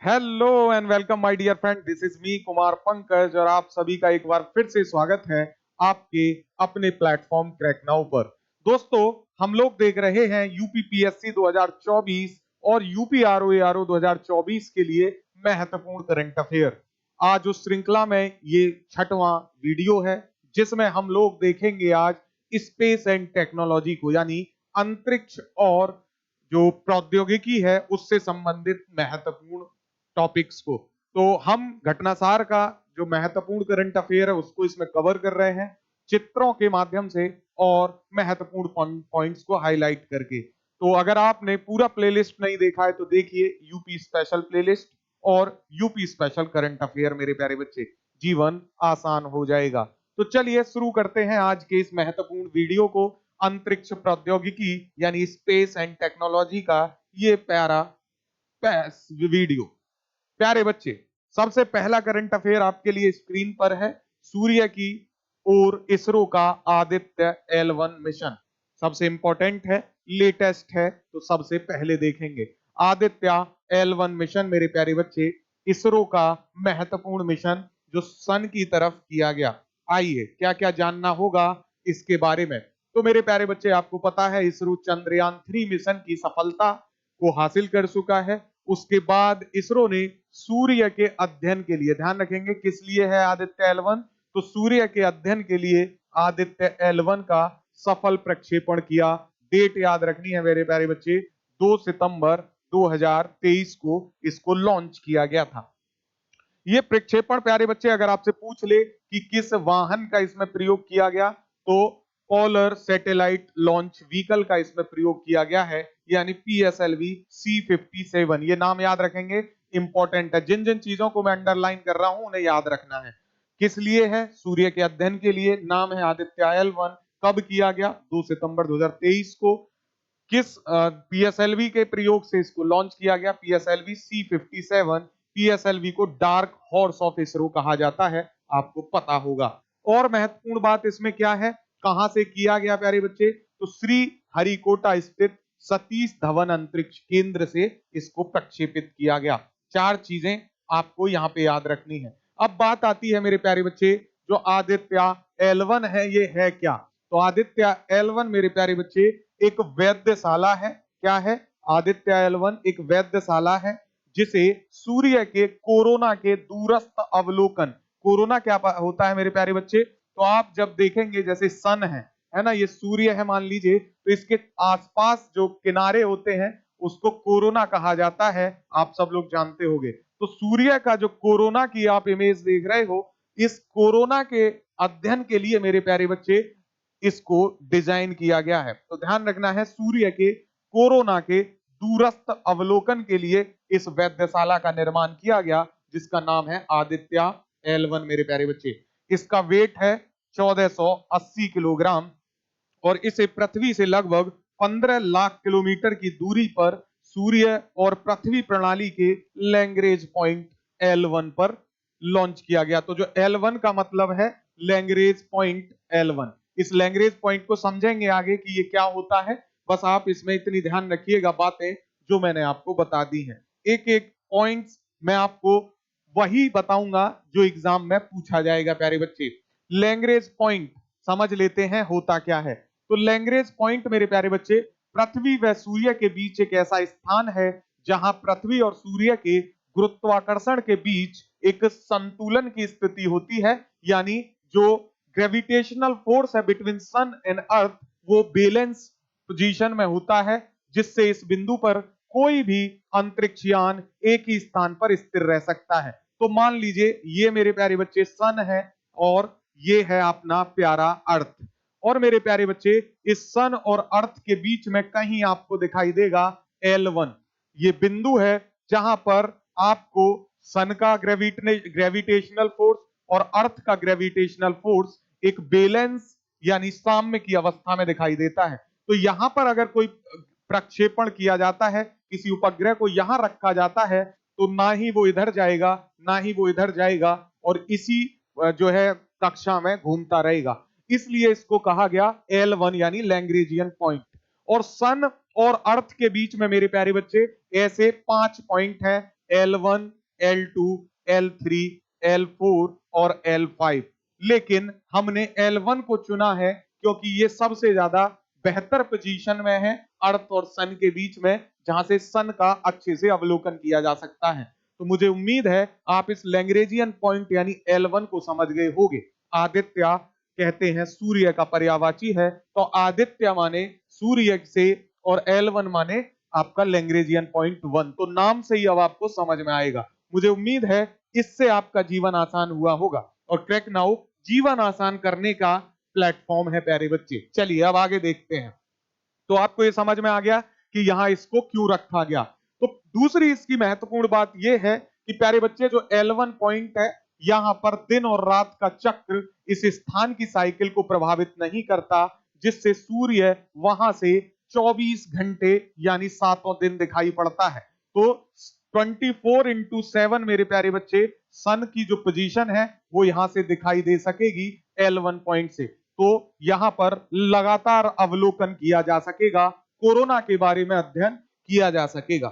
Hello and welcome my dear friend, this is me Kumar Pankaj और आप सभी का एक बार फिर से स्वागत है आपके अपने प्लेटफॉर्म क्रैक नाउ पर। दोस्तों, हम लोग देख रहे हैं यूपीपीएससी 2024 और यूपीआरओ 2024 के लिए महत्वपूर्ण करंट अफेयर। आज उस श्रृंखला में ये छठवां वीडियो है जिसमें हम लोग देखेंगे आज स्पेस एंड टेक्नोलॉजी को, यानी अंतरिक्ष और जो प्रौद्योगिकी है उससे संबंधित महत्वपूर्ण टॉपिक्स को। तो हम घटनासार का जो महत्वपूर्ण करंट अफेयर है उसको इसमें कवर कर रहे हैं चित्रों के माध्यम से और महत्वपूर्ण पॉइंट्स को हाईलाइट करके। तो अगर आपने पूरा प्लेलिस्ट नहीं देखा है तो देखिए यूपी स्पेशल प्लेलिस्ट और यूपी स्पेशल करंट अफेयर मेरे प्यारे बच्चे, जीवन आसान हो जाएगा। तो चलिए शुरू करते हैं आज के इस महत्वपूर्ण वीडियो को। अंतरिक्ष प्रौद्योगिकी यानी स्पेस एंड टेक्नोलॉजी का ये प्यारा वीडियो। प्यारे बच्चे, सबसे पहला करंट अफेयर आपके लिए स्क्रीन पर है। सूर्य की ओर इसरो का आदित्य L1 मिशन सबसे इंपॉर्टेंट है, लेटेस्ट है, तो सबसे पहले देखेंगे। आदित्य L1 मिशन मेरे प्यारे बच्चे इसरो का महत्वपूर्ण मिशन जो सन की तरफ किया गया। आइए क्या क्या जानना होगा इसके बारे में। तो मेरे प्यारे बच्चे, आपको पता है इसरो चंद्रयान 3 मिशन की सफलता को हासिल कर चुका है। उसके बाद इसरो ने सूर्य के अध्ययन के लिए, ध्यान रखेंगे किस लिए है आदित्य L1, तो सूर्य के अध्ययन के लिए आदित्य L1 का सफल प्रक्षेपण किया। डेट याद रखनी है मेरे प्यारे बच्चे, 2 सितंबर 2023 को इसको लॉन्च किया गया था। ये प्रक्षेपण प्यारे बच्चे अगर आपसे पूछ ले कि किस वाहन का इसमें प्रयोग किया गया, तो पोलर सैटेलाइट लॉन्च व्हीकल का इसमें प्रयोग किया गया है, यानी PSLV C57। ये नाम याद रखेंगे, इंपॉर्टेंट है। जिन जिन चीजों को मैं अंडरलाइन कर रहा हूं उन्हें याद रखना है। किस लिए है? सूर्य के अध्ययन के लिए। नाम है आदित्य L1। कब किया गया? 2 सितंबर 2023 को। किस PSLV के प्रयोग से इसको लॉन्च किया गया? PSLV C57। PSLV को डार्क हॉर्स ऑफ इसरो कहा जाता है, आपको पता होगा। और महत्वपूर्ण बात इसमें क्या है, कहां से किया गया प्यारे बच्चे, तो श्री हरिकोटा स्थित सतीश धवन अंतरिक्ष केंद्र से इसको प्रक्षेपित किया गया। 4 चीजें आपको यहां पे याद रखनी है। अब बात आती है मेरे प्यारे बच्चे, जो आदित्य L1 है ये है क्या? तो आदित्य L1 मेरे प्यारे बच्चे एक वैधशाला है। क्या है? आदित्य L1 एक वैधशाला है जिसे सूर्य के कोरोना के दूरस्थ अवलोकन, कोरोना क्या होता है मेरे प्यारे बच्चे, तो आप जब देखेंगे जैसे सन है ना, ये सूर्य है मान लीजिए, तो इसके आसपास जो किनारे होते हैं उसको कोरोना कहा जाता है, आप सब लोग जानते होंगे। तो सूर्य का जो कोरोना की आप इमेज देख रहे हो, इस कोरोना के अध्ययन के लिए मेरे प्यारे बच्चे इसको डिजाइन किया गया है। तो ध्यान रखना है, सूर्य के कोरोना के दूरस्थ अवलोकन के लिए इस वैधशाला का निर्माण किया गया जिसका नाम है आदित्य L1 मेरे प्यारे बच्चे। इसका वेट है 1480 किलोग्राम और इसे पृथ्वी से लगभग 15 लाख किलोमीटर की दूरी पर सूर्य और पृथ्वी प्रणाली के लैंग्रेज पॉइंट L1 पर लॉन्च किया गया। तो जो L1 का मतलब है लैंग्रेज पॉइंट L1। इस लैंग्रेज पॉइंट को समझेंगे आगे कि ये क्या होता है, बस आप इसमें इतनी ध्यान रखिएगा बातें जो मैंने आपको बता दी हैं। एक एक पॉइंट्स मैं आपको वही बताऊंगा जो एग्जाम में पूछा जाएगा प्यारे बच्चे। लैंग्रेज पॉइंट समझ लेते हैं होता क्या है। तो लैंग्रेज पॉइंट मेरे प्यारे बच्चे पृथ्वी व सूर्य के बीच एक ऐसा स्थान है जहां पृथ्वी और सूर्य के गुरुत्वाकर्षण के बीच एक संतुलन की स्थिति होती है, यानी जो ग्रेविटेशनल फोर्स है बिटवीन सन एंड अर्थ वो बैलेंस पोजीशन में होता है, जिससे इस बिंदु पर कोई भी अंतरिक्ष यान एक ही स्थान पर स्थिर रह सकता है। तो मान लीजिए ये मेरे प्यारे बच्चे सन है और ये है अपना प्यारा अर्थ। और मेरे प्यारे बच्चे इस सन और अर्थ के बीच में कहीं आपको दिखाई देगा L1। ये बिंदु है जहां पर आपको सन का ग्रेविटेशनल फोर्स और अर्थ का ग्रेविटेशनल फोर्स एक बैलेंस यानी साम्य की अवस्था में दिखाई देता है। तो यहां पर अगर कोई प्रक्षेपण किया जाता है, किसी उपग्रह को यहां रखा जाता है, तो ना ही वो इधर जाएगा ना ही वो इधर जाएगा और इसी जो है कक्षा में घूमता रहेगा। इसलिए इसको कहा गया L1 यानी लैंग्रेजियन पॉइंट। और सन और अर्थ के बीच में मेरे प्यारे बच्चे ऐसे 5 पॉइंट है। L1, L2, L3, L4 और L5, लेकिन हमने L1 को चुना है क्योंकि ये सबसे ज्यादा बेहतर पोजीशन में है अर्थ और सन के बीच में, जहां से सन का अच्छे से अवलोकन किया जा सकता है। तो मुझे उम्मीद है आप इस लैंग्रेजियन पॉइंट यानी L1 को समझ गए होंगे। आदित्य कहते हैं सूर्य का पर्यायवाची है, तो आदित्य माने सूर्य से और L1 माने आपका लैंग्रेजियन पॉइंट 1। तो नाम से ही अब आपको समझ में आएगा। मुझे उम्मीद है इससे आपका जीवन आसान हुआ होगा, और क्रैक नाउ जीवन आसान करने का प्लेटफॉर्म है प्यारे बच्चे। चलिए अब आगे देखते हैं। तो आपको ये समझ में आ गया कि यहां इसको क्यों रखा गया। तो दूसरी इसकी महत्वपूर्ण बात यह है कि प्यारे बच्चे जो L1 पॉइंट है, यहां पर दिन और रात का चक्र इस स्थान की साइकिल को प्रभावित नहीं करता, जिससे सूर्य वहां से 24 घंटे यानी 7 दिन दिखाई पड़ता है। तो 24/7 मेरे प्यारे बच्चे सन की जो पोजीशन है वो यहां से दिखाई दे सकेगी L1 पॉइंट से। तो यहां पर लगातार अवलोकन किया जा सकेगा, कोरोना के बारे में अध्ययन किया जा सकेगा।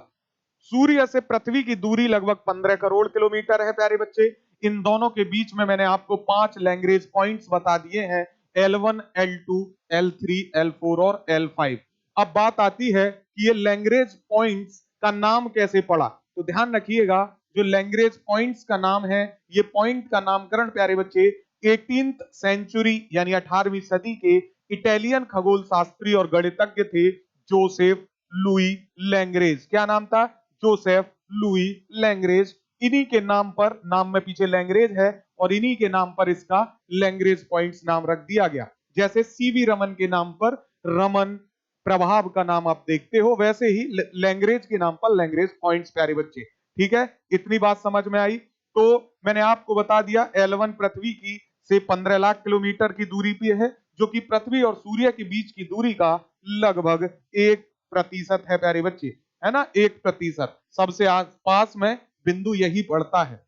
सूर्य से पृथ्वी की दूरी लगभग 15 करोड़ किलोमीटर है प्यारे बच्चे। इन दोनों के बीच में मैंने आपको 5 लैंग्वेज पॉइंट्स बता दिए हैं, L1, L2, L3, L4 और L5। अब बात आती है कि ये लैंग्वेज पॉइंट्स का नाम कैसे पड़ा। तो ध्यान रखिएगा, जो लैंग्वेज पॉइंट्स का नाम है, ये पॉइंट का नामकरण प्यारे बच्चे 18th सेंचुरी यानी 18वीं सदी के इटालियन खगोल शास्त्री और गणितज्ञ थे जोसेफ लुई लैंग्रेज। क्या नाम था? Joseph Louis Lagrange. इन्हीं के नाम पर, नाम में पीछे लैंग्रेज है और इन्हीं के नाम पर इसका लैंग्रेज पॉइंट्स नाम रख दिया गया। जैसे सीवी रमन के नाम पर रमन प्रभाव का नाम आप देखते हो, वैसे ही लैंग्रेज के नाम पर लैंग्रेज पॉइंट्स प्यारे बच्चे। ठीक है, इतनी बात समझ में आई। तो मैंने आपको बता दिया L1 पृथ्वी की से 15 लाख किलोमीटर की दूरी पे है, जो कि पृथ्वी और सूर्य के बीच की दूरी का लगभग 1% है प्यारे बच्चे, है ना, 1%। सबसे आसपास में बिंदु यही पड़ता है।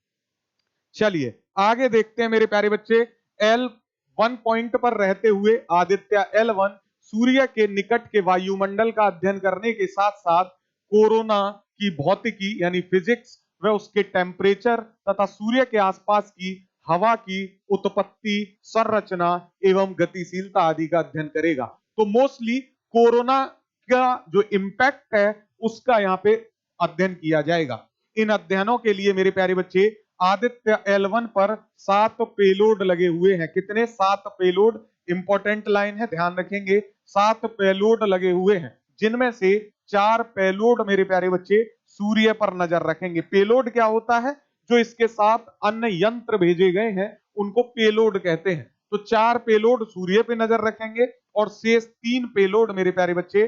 चलिए आगे देखते हैं मेरे प्यारे बच्चे। L1 पॉइंट पर रहते हुए आदित्य L1 सूर्य के निकट के वायुमंडल का अध्ययन करने के साथ साथ कोरोना की भौतिकी यानी फिजिक्स व उसके टेम्परेचर तथा सूर्य के आसपास की हवा की उत्पत्ति, संरचना एवं गतिशीलता आदि का अध्ययन करेगा। तो मोस्टली कोरोना का जो इम्पैक्ट है उसका यहाँ पे अध्ययन किया जाएगा। इन अध्ययनों के लिए मेरे प्यारे बच्चे आदित्य L1 पर 7 पेलोड लगे हुए हैं। कितने? 7 पेलोड। इंपॉर्टेंट लाइन है, ध्यान रखेंगे। 7 पेलोड लगे हुए हैं, जिनमें से 4 पेलोड मेरे प्यारे बच्चे सूर्य पर नजर रखेंगे। पेलोड क्या होता है? जो इसके साथ अन्य यंत्र भेजे गए हैं उनको पेलोड कहते हैं। तो 4 पेलोड सूर्य पे नजर रखेंगे और शेष 3 पेलोड मेरे प्यारे बच्चे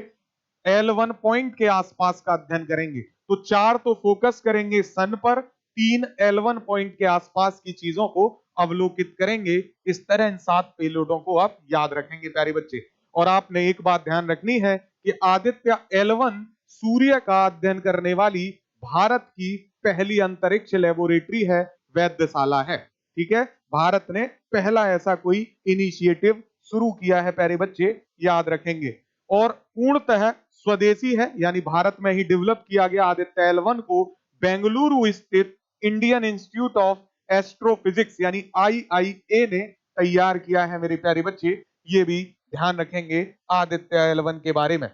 L1 पॉइंट के आसपास का अध्ययन करेंगे। तो 4 तो फोकस करेंगे सन पर, 3 L1 पॉइंट के आसपास की चीजों को अवलोकित करेंगे। इस तरह इन 7 पेलोडों को आप याद रखेंगे प्यारे बच्चे। और आपने एक बात ध्यान रखनी है कि आदित्य L1 सूर्य का अध्ययन करने वाली भारत की पहली अंतरिक्ष लेबोरेटरी है, वेधशाला है। ठीक है, भारत ने पहला ऐसा कोई इनिशिएटिव शुरू किया है प्यारे बच्चे, याद रखेंगे। और पूर्णतः स्वदेशी है, यानी भारत में ही डेवलप किया गया आदित्य L1 को बेंगलुरु स्थित इंडियन इंस्टीट्यूट ऑफ एस्ट्रोफिजिक्स यानी IIA ने तैयार किया है मेरे प्यारे बच्चे। ये भी ध्यान रखेंगे आदित्य L1 के बारे में।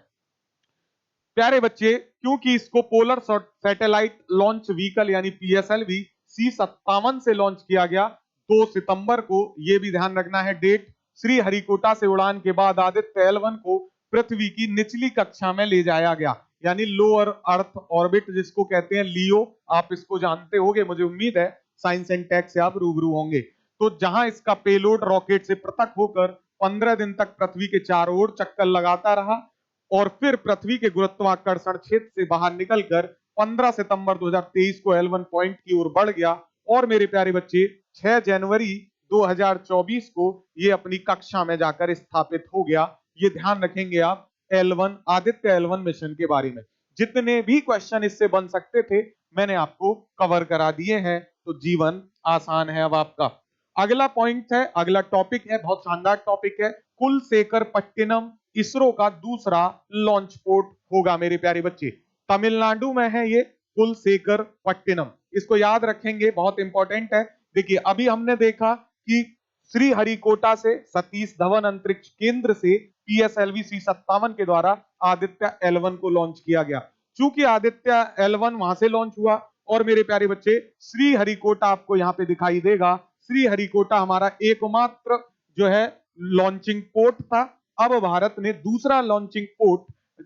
प्यारे बच्चे, क्योंकि इसको पोलर सैटेलाइट लॉन्च व्हीकल यानी PSLV C57 से लॉन्च किया गया 2 सितंबर को, यह भी ध्यान रखना है डेट। श्रीहरिकोटा से उड़ान के बाद आदित्य L1 को पृथ्वी की निचली कक्षा में ले जाया गया, यानी लोअर अर्थ ऑर्बिट जिसको कहते हैं, लियो। आप इसको जानते होंगे, मुझे उम्मीद है साइंस एंड टेक से आप रूबरू होंगे। तो जहां इसका पेलोड रॉकेट से पृथक होकर 15 दिन तक पृथ्वी के चारों ओर चक्कर लगाता रहा और फिर पृथ्वी के गुरुत्वाकर्षण क्षेत्र से बाहर निकलकर 15 सितंबर 2023 को L1 पॉइंट की ओर बढ़ गया। और मेरे प्यारे बच्चे 6 जनवरी 2024 को ये अपनी कक्षा में जाकर स्थापित हो गया। ये ध्यान रखेंगे आप L1 आदित्य L1 मिशन के बारे में। जितने भी क्वेश्चन इससे बन सकते थे मैंने आपको कवर करा दिए हैं, तो जीवन आसान है अब आपका। अगला पॉइंट है, अगला टॉपिक है, बहुत शानदार टॉपिक है। कुलशेखर पट्टिनम इसरो का दूसरा लॉन्च पोर्ट होगा मेरे प्यारे बच्चे। तमिलनाडु में है ये कुलशेखरपट्टिनम। इसको याद रखेंगे, बहुत इंपॉर्टेंट है। देखिए अभी हमने देखा कि श्रीहरिकोटा से सतीश धवन अंतरिक्ष केंद्र से PSLV C57 के द्वारा आदित्य L1 को लॉन्च किया गया। चूंकि आदित्य L1 वहां से लॉन्च हुआ और मेरे प्यारे बच्चे श्रीहरिकोटा आपको यहाँ पे दिखाई देगा। श्रीहरिकोटा हमारा एकमात्र जो है लॉन्चिंग पोर्ट था। अब भारत ने दूसरा लॉन्चिंग पोर्ट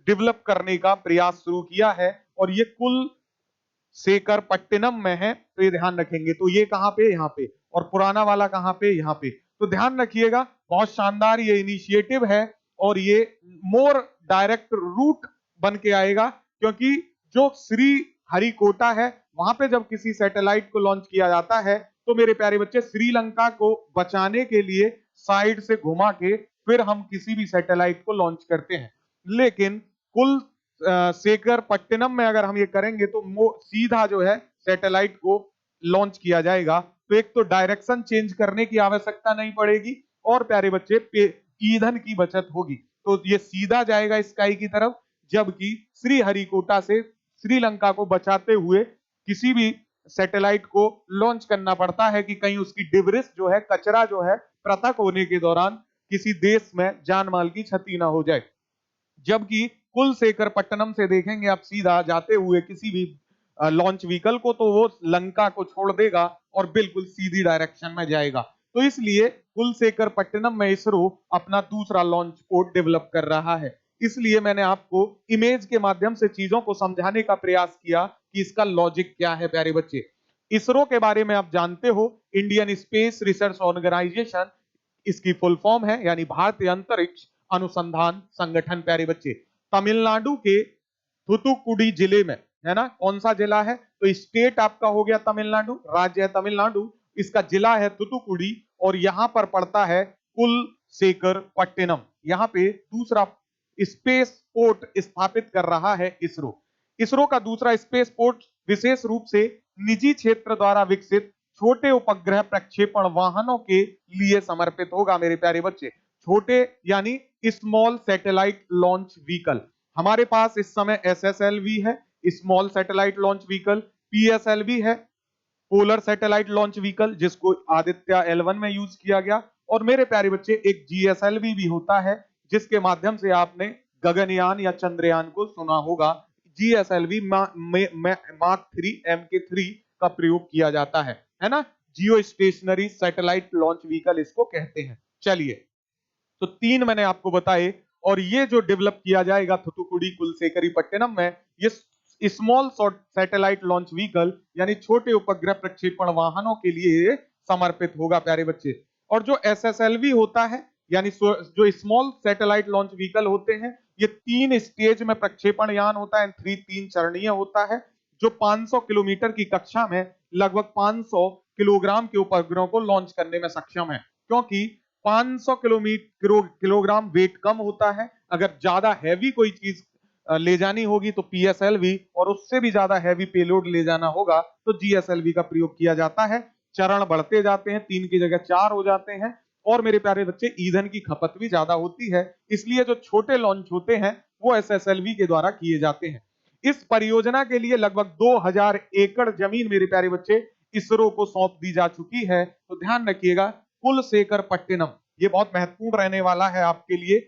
डेवलप करने का प्रयास शुरू किया है और ये कुलशेखरपट्टिनम में है, तो ये ध्यान रखेंगे। तो ये कहां पे, यहाँ पे, और पुराना वाला कहां पे, यहाँ पे। तो ध्यान रखिएगा, बहुत शानदार ये इनिशिएटिव है और ये मोर डायरेक्ट रूट बन के आएगा, क्योंकि जो श्रीहरिकोटा है वहां पे जब किसी सैटेलाइट को लॉन्च किया जाता है तो मेरे प्यारे बच्चे श्रीलंका को बचाने के लिए साइड से घुमा के फिर हम किसी भी सैटेलाइट को लॉन्च करते हैं। लेकिन कुलशेखरपट्टिनम में अगर हम ये करेंगे तो सीधा जो है सैटेलाइट को लॉन्च किया जाएगा। तो एक तो डायरेक्शन चेंज करने की आवश्यकता नहीं पड़ेगी और प्यारे बच्चे ईंधन की बचत होगी, तो ये सीधा जाएगा स्काई की तरफ। जबकि श्रीहरिकोटा से श्रीलंका को बचाते हुए किसी भी सैटेलाइट को लॉन्च करना पड़ता है कि कहीं उसकी डिब्रिस जो है, कचरा जो है, पृथक होने के दौरान किसी देश में जान माल की क्षति ना हो जाए। जबकि कुलशेखरपट्टनम से देखेंगे आप सीधा जाते हुए किसी भी लॉन्च व्हीकल को, तो वो लंका को छोड़ देगा और बिल्कुल सीधी डायरेक्शन में जाएगा। तो इसलिए कुलशेखरपट्टनम में इसरो अपना दूसरा लॉन्च पोर्ट डेवलप कर रहा है। इसलिए मैंने आपको इमेज के माध्यम से चीजों को समझाने का प्रयास किया कि इसका लॉजिक क्या है। प्यारे बच्चे, इसरो के बारे में आप जानते हो, इंडियन स्पेस रिसर्च ऑर्गेनाइजेशन इसकी फुल फॉर्म है, यानी भारतीय अंतरिक्ष अनुसंधान संगठन। प्यारे बच्चे, तमिलनाडु के थूथुकुडी जिले में है ना, कौन सा जिला है, तो स्टेट आपका हो गया तमिलनाडु, राज्य है तमिलनाडु, इसका जिला है थूथुकुडी और यहां पर पड़ता है कुलशेखरपट्टिनम। यहां पे दूसरा स्पेस पोर्ट स्थापित कर रहा है इसरो। इसरो का दूसरा स्पेस पोर्ट विशेष रूप से निजी क्षेत्र द्वारा विकसित छोटे उपग्रह प्रक्षेपण वाहनों के लिए समर्पित होगा। मेरे प्यारे बच्चे, छोटे यानी स्मॉल सैटेलाइट लॉन्च व्हीकल। हमारे पास इस समय SSLV है, small satellite launch vehicle, PSLV है, पोलर सैटेलाइट लॉन्च व्हीकल, जिसको आदित्य L1 में यूज किया गया। और मेरे प्यारे बच्चे, एक GSLV भी होता है, जिसके माध्यम से आपने गगनयान या चंद्रयान को सुना होगा। GSLV मार्क 3 MK3 का प्रयोग किया जाता है ना। जियो स्टेशनरी सैटेलाइट लॉन्च व्हीकल इसको कहते हैं। चलिए, तो 3 मैंने आपको बताए और ये जो डेवलप किया जाएगा थूथुकुडी कुलशेखरपट्टिनम में, ये स्मॉल सैटेलाइट लॉन्च व्हीकल यानी छोटे उपग्रह प्रक्षेपण वाहनों के लिए समर्पित होगा। प्यारे बच्चे, और जो SSLV होता है यानी जो स्मॉल सैटेलाइट लॉन्च व्हीकल होते हैं, ये 3 स्टेज में प्रक्षेपण यान होता है, 3 चरणीय होता है, जो 500 किलोमीटर की कक्षा में लगभग 500 किलोग्राम के उपग्रहों को लॉन्च करने में सक्षम है। क्योंकि 500 किलोग्राम वेट कम होता है, अगर ज्यादा हैवी कोई चीज ले जानी होगी तो PSLV, और उससे भी ज्यादा हैवी पेलोड ले जाना होगा तो GSLV का प्रयोग किया जाता है। चरण बढ़ते जाते हैं, 3 की जगह 4 हो जाते हैं और मेरे प्यारे बच्चे, ईंधन की खपत भी ज्यादा होती है, इसलिए जो छोटे लॉन्च होते हैं वो SSLV के द्वारा किए जाते हैं। इस परियोजना के लिए लगभग 2000 एकड़ जमीन मेरे प्यारे बच्चे इसरो को सौंप दी जा चुकी है। तो ध्यान रखिएगा, कुलशेखरपट्टिनम ये बहुत महत्वपूर्ण रहने वाला है आपके लिए।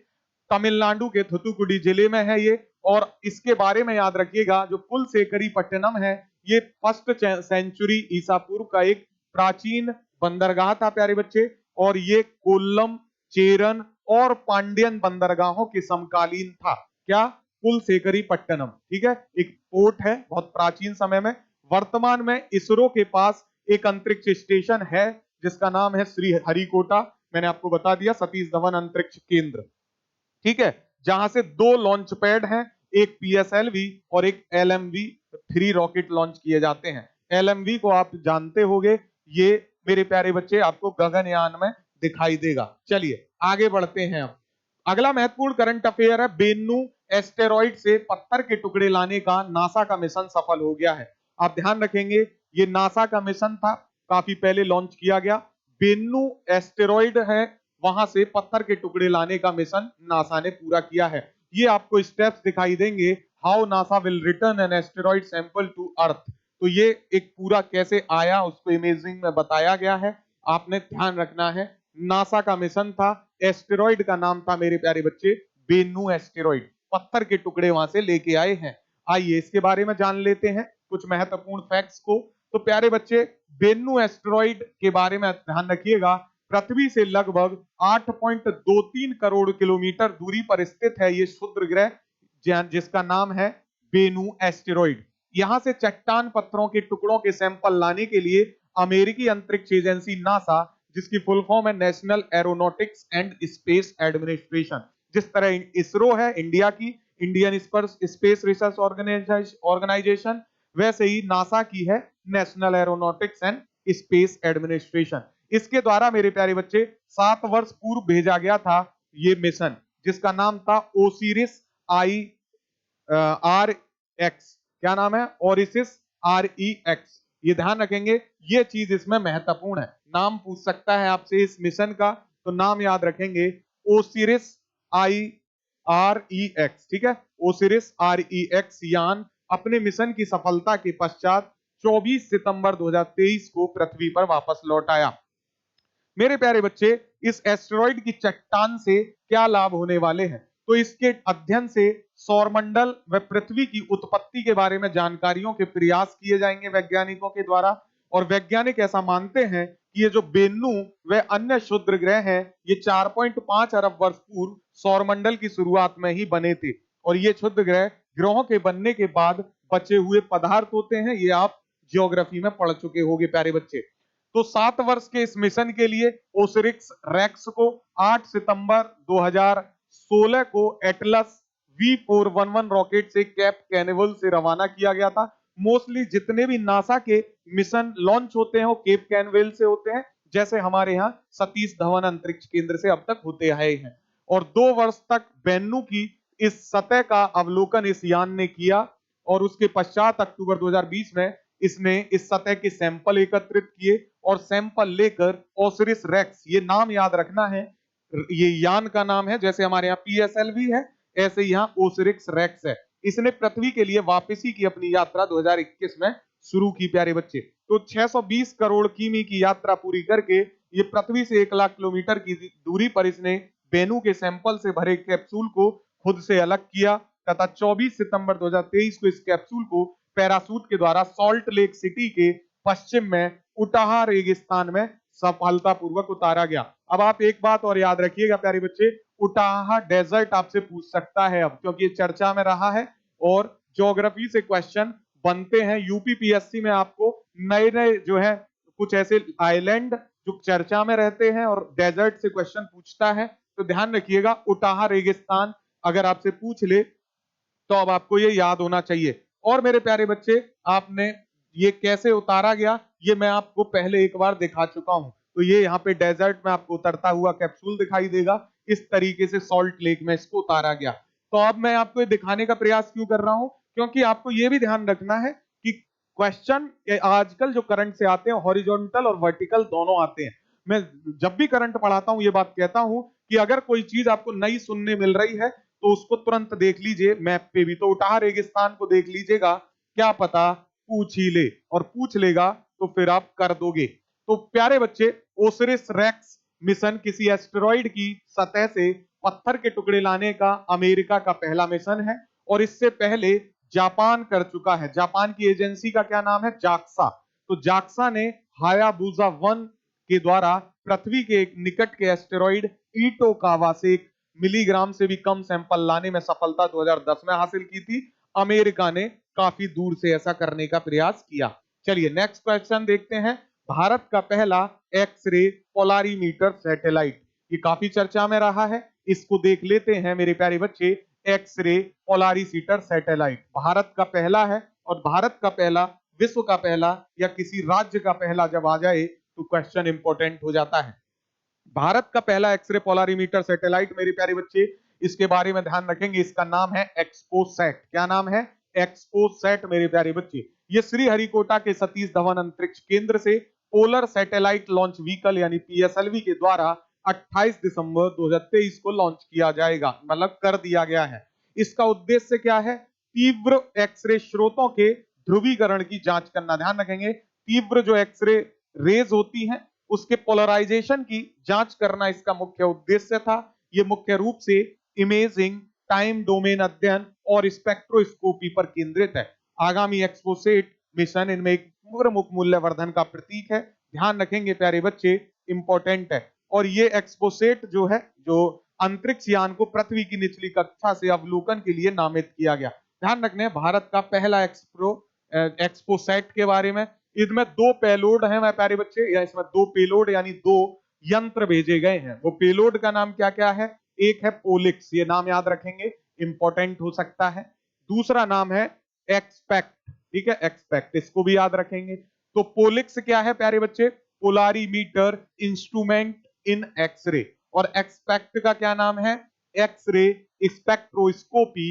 तमिलनाडु के थूथुकुडी जिले में है ये, और इसके बारे में याद रखिएगा, जो कुलशेखरपट्टिनम है ये 1st सेंचुरी ईसा पूर्व का एक प्राचीन बंदरगाह था। प्यारे बच्चे, और ये कोल्लम, चेरन और पांडियन बंदरगाहों के समकालीन था। क्या? कुलशेखरपट्टिनम, ठीक है, एक पोर्ट है बहुत प्राचीन समय में। वर्तमान में इसरो के पास एक अंतरिक्ष स्टेशन है जिसका नाम है श्रीहरिकोटा। मैंने आपको बता दिया, सतीश धवन अंतरिक्ष केंद्र, ठीक है, जहां से 2 लॉन्च पैड हैं, एक PSLV और एक LMV-3 रॉकेट लॉन्च किए जाते हैं। LMV को आप जानते होंगे, ये मेरे प्यारे बच्चे आपको गगनयान में दिखाई देगा। चलिए आगे बढ़ते हैं। अब अगला महत्वपूर्ण करंट अफेयर है, बेन्नू एस्टेरॉइड से पत्थर के टुकड़े लाने का नासा का मिशन सफल हो गया है। आप ध्यान रखेंगे, ये नासा का मिशन था, काफी पहले लॉन्च किया गया। बेन्नू एस्टेरॉइड है, वहां से पत्थर के टुकड़े लाने का मिशन नासा ने पूरा किया है। ये आपको स्टेप्स दिखाई देंगे, how NASA will return an asteroid sample to earth. तो ये एक पूरा कैसे आया उसको इमेजिंग में बताया गया है, आपने ध्यान रखना है। नासा का मिशन था, एस्टेरॉइड का नाम था मेरे प्यारे बच्चे बेनू एस्टेरॉइड, पत्थर के टुकड़े वहां से लेके आए हैं। आइए इसके बारे में जान लेते हैं कुछ महत्वपूर्ण फैक्ट्स को। तो प्यारे बच्चे बेनू एस्टेरॉइड के बारे में ध्यान रखिएगा, पृथ्वी से लगभग 8.23 करोड़ किलोमीटर दूरी पर स्थित है ये क्षुद्र ग्रह, जिसका नाम है बेनू एस्टेरॉइड। यहां से चट्टान पत्थरों के टुकड़ों के सैंपल लाने के लिए अमेरिकी अंतरिक्ष एजेंसी नासा, जिसकी फुल फॉर्म है national aeronautics and space administration, जिस तरह इसरो है इंडिया की, इंडियन स्पेस रिसर्च ऑर्गेनाइजेशन, वैसे ही नासा की है national aeronautics and space administration. इसके द्वारा मेरे प्यारे बच्चे 7 वर्ष पूर्व भेजा गया था ये मिशन, जिसका नाम था ओसिरिस आई आर एक्स। क्या नाम है? ओरिसिस REX। ये ध्यान रखेंगे, ये चीज इसमें महत्वपूर्ण है, नाम पूछ सकता है आपसे इस मिशन का, तो नाम याद रखेंगे ओसिरिस REX। ठीक है, ओसिरिस REX यान अपने मिशन की सफलता के पश्चात 24 सितंबर 2023 को पृथ्वी पर वापस लौट आया। मेरे प्यारे बच्चे इस एस्टेरॉइड की चट्टान से क्या लाभ होने वाले हैं? तो इसके अध्ययन से सौरमंडल व पृथ्वी की उत्पत्ति के बारे में जानकारियों के प्रयास किए जाएंगे वैज्ञानिकों के द्वारा। और वैज्ञानिक ऐसा मानते हैं कि ये जो बेन्नू व अन्य क्षुद्र ग्रह हैं, ये 4.5 अरब वर्ष पूर्व सौरमंडल की शुरुआत में ही बने थे। और ये क्षुद्र ग्रह ग्रहों के बनने के बाद बचे हुए पदार्थ होते हैं, ये आप ज्योग्राफी में पढ़ चुके होंगे प्यारे बच्चे। तो 7 वर्ष के इस मिशन के लिए ओसिरिस रेक्स को 8 सितंबर 2016 को एटलस V411 रॉकेट से कैप कैनिवल से रवाना किया गया था। मोस्टली जितने भी नासा के मिशन लॉन्च होते हैं वो केप कैनवेल से होते हैं, जैसे हमारे यहाँ सतीश धवन अंतरिक्ष केंद्र से अब तक होते आए हैं। और 2 वर्ष तक बेन्नू की इस सतह का अवलोकन इस यान ने किया, और उसके पश्चात अक्टूबर 2020 में इसने इस सतह के सैंपल एकत्रित किए और सैंपल लेकर ओसिरिस रेक्स, ये नाम याद रखना है, ये यान का नाम है, जैसे हमारे यहाँ PSLV है ऐसे यहाँ ओसिरिस रेक्स है। इसने पृथ्वी के लिए वापसी की अपनी यात्रा 2021 में शुरू की प्यारे बच्चे। तो 620 करोड़ किमी की यात्रा पूरी करके ये पृथ्वी से 1 लाख किलोमीटर की दूरी पर इसने बेनू के सैंपल से भरे कैप्सूल को खुद से अलग किया तथा 24 सितंबर 2023 को इस कैप्सूल को पैरासूट के द्वारा सॉल्ट लेक सिटी के पश्चिम में उटाहा रेगिस्तान में सफलतापूर्वक उतारा गया। अब आप एक बात और याद रखिएगा प्यारे बच्चे, उटाहा डेजर्ट आपसे पूछ सकता है अब, क्योंकि ये चर्चा में रहा है और ज्योग्राफी से क्वेश्चन बनते हैं। यूपीपीएससी में आपको नए नए जो है कुछ ऐसे आइलैंड जो चर्चा में रहते हैं और डेजर्ट से क्वेश्चन पूछता है, तो ध्यान रखिएगा उटाहा रेगिस्तान अगर आपसे पूछ ले तो अब आपको ये याद होना चाहिए। और मेरे प्यारे बच्चे आपने ये कैसे उतारा गया ये मैं आपको पहले एक बार दिखा चुका हूं। तो ये यहाँ पे डेजर्ट में आपको उतरता हुआ कैप्सूल दिखाई देगा, इस तरीके से सॉल्ट लेक में इसको उतारा गया। तो अब मैं आपको ये दिखाने का प्रयास क्यों कर रहा हूं, क्योंकि आपको ये भी ध्यान रखना है कि क्वेश्चन आजकल जो करंट से आते हैं हॉरिजॉन्टल और वर्टिकल दोनों आते हैं। मैं जब भी करंट पढ़ाता हूं ये बात कहता हूं कि अगर कोई चीज आपको नई सुनने मिल रही है तो उसको तुरंत देख लीजिए मैप पे भी, तो उटाहा रेगिस्तान को देख लीजिएगा, क्या पता पूछ ही ले, और पूछ लेगा तो फिर आप कर दोगे। तो प्यारे बच्चे ओसिरिस रेक्स मिशन किसी एस्टेरॉइड की सतह से पत्थर के टुकड़े लाने का अमेरिका का पहला मिशन है, और इससे पहले जापान कर चुका है। जापान की एजेंसी का क्या नाम है? जाक्सा। तो जाक्सा ने हायाबुसा 1 के द्वारा पृथ्वी के एक निकट के एस्टेरॉइड ईटोकावा से 1 मिलीग्राम से भी कम सैंपल लाने में सफलता 2010 में हासिल की थी। अमेरिका ने काफी दूर से ऐसा करने का प्रयास किया। चलिए नेक्स्ट क्वेश्चन देखते हैं। भारत का पहला एक्सरे पोलारीमीटर सैटेलाइट, ये काफी चर्चा में रहा है, इसको देख लेते हैं मेरे प्यारे बच्चे। एक्सरे पोलारीमीटर सैटेलाइट भारत का पहला है, और भारत का पहला, विश्व का पहला या किसी राज्य का पहला जब आ जाए तो क्वेश्चन इंपॉर्टेंट हो जाता है। भारत का पहला एक्सरे पोलारीमीटर सैटेलाइट मेरे प्यारे बच्चे, इसके बारे में ध्यान रखेंगे, इसका नाम है एक्सपोसैट। क्या नाम है? एक्सपोसैट मेरे प्यारे बच्चे। ये श्रीहरिकोटा के सतीश धवन अंतरिक्ष केंद्र से पोलर सैटेलाइट लॉन्च व्हीकल यानी PSLV के द्वारा 28 दिसंबर 2023 को लॉन्च किया जाएगा, मतलब कर दिया गया है। इसका उद्देश्य क्या है? तीव्र एक्सरे स्रोतों के ध्रुवीकरण की जांच करना। ध्यान रखेंगे, तीव्र जो एक्सरे रेज होती हैं उसके पोलराइजेशन की जांच करना इसका मुख्य उद्देश्य था। ये मुख्य रूप से इमेजिंग, टाइम डोमेन अध्ययन और स्पेक्ट्रोस्कोपी पर केंद्रित है। आगामी एक्सपोसेट मिशन इनमें एक प्रमुख मूल्यवर्धन का प्रतीक है। ध्यान रखेंगे प्यारे बच्चे, इंपॉर्टेंट है। और ये एक्सपोसेट जो है, जो अंतरिक्ष यान को पृथ्वी की निचली कक्षा से अवलोकन के लिए नामित किया गया। ध्यान रखने भारत का पहला एक्सपोसेट के बारे में। इसमें 2 पेलोड हैं मैं प्यारे बच्चे, या इसमें 2 पेलोड यानी 2 यंत्र भेजे गए हैं। वो पेलोड का नाम क्या क्या है? एक है पोलिक्स, ये नाम याद रखेंगे, इंपॉर्टेंट हो सकता है। दूसरा नाम है एक्सपेक्ट, ठीक है, एक्सपेक्ट, इसको भी याद रखेंगे। तो पोलिक्स क्या है प्यारे बच्चे? Polarimeter instrument in x-ray. और एक्सपेक्ट का क्या नाम है? X-ray spectroscopy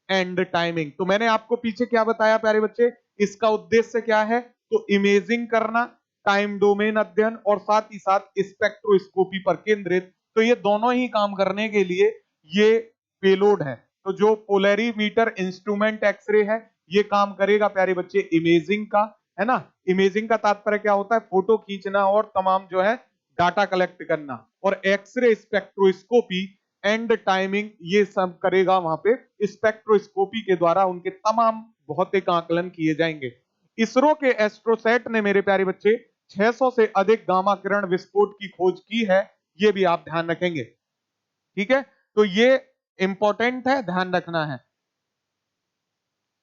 and timing. तो मैंने आपको पीछे क्या बताया प्यारे बच्चे? इसका उद्देश्य क्या है? तो इमेजिंग करना, टाइम डोमेन अध्ययन और साथ ही साथ स्पेक्ट्रोस्कोपी पर केंद्रित। तो ये दोनों ही काम करने के लिए ये पेलोड है। तो जो पोलरीमीटर इंस्ट्रूमेंट एक्सरे है, ये काम करेगा प्यारे बच्चे इमेजिंग का, है ना। इमेजिंग का तात्पर्य क्या होता है? फोटो खींचना और तमाम जो है डाटा कलेक्ट करना। और एक्सरे स्पेक्ट्रोस्कोपी एंड टाइमिंग ये सब करेगा वहां पे। स्पेक्ट्रोस्कोपी के द्वारा उनके तमाम भौतिक आकलन किए जाएंगे। इसरो के एस्ट्रोसैट ने मेरे प्यारे बच्चे 600 से अधिक गामा किरण विस्फोट की खोज की है। ये भी आप ध्यान रखेंगे, ठीक है। तो ये इंपॉर्टेंट है, ध्यान रखना है।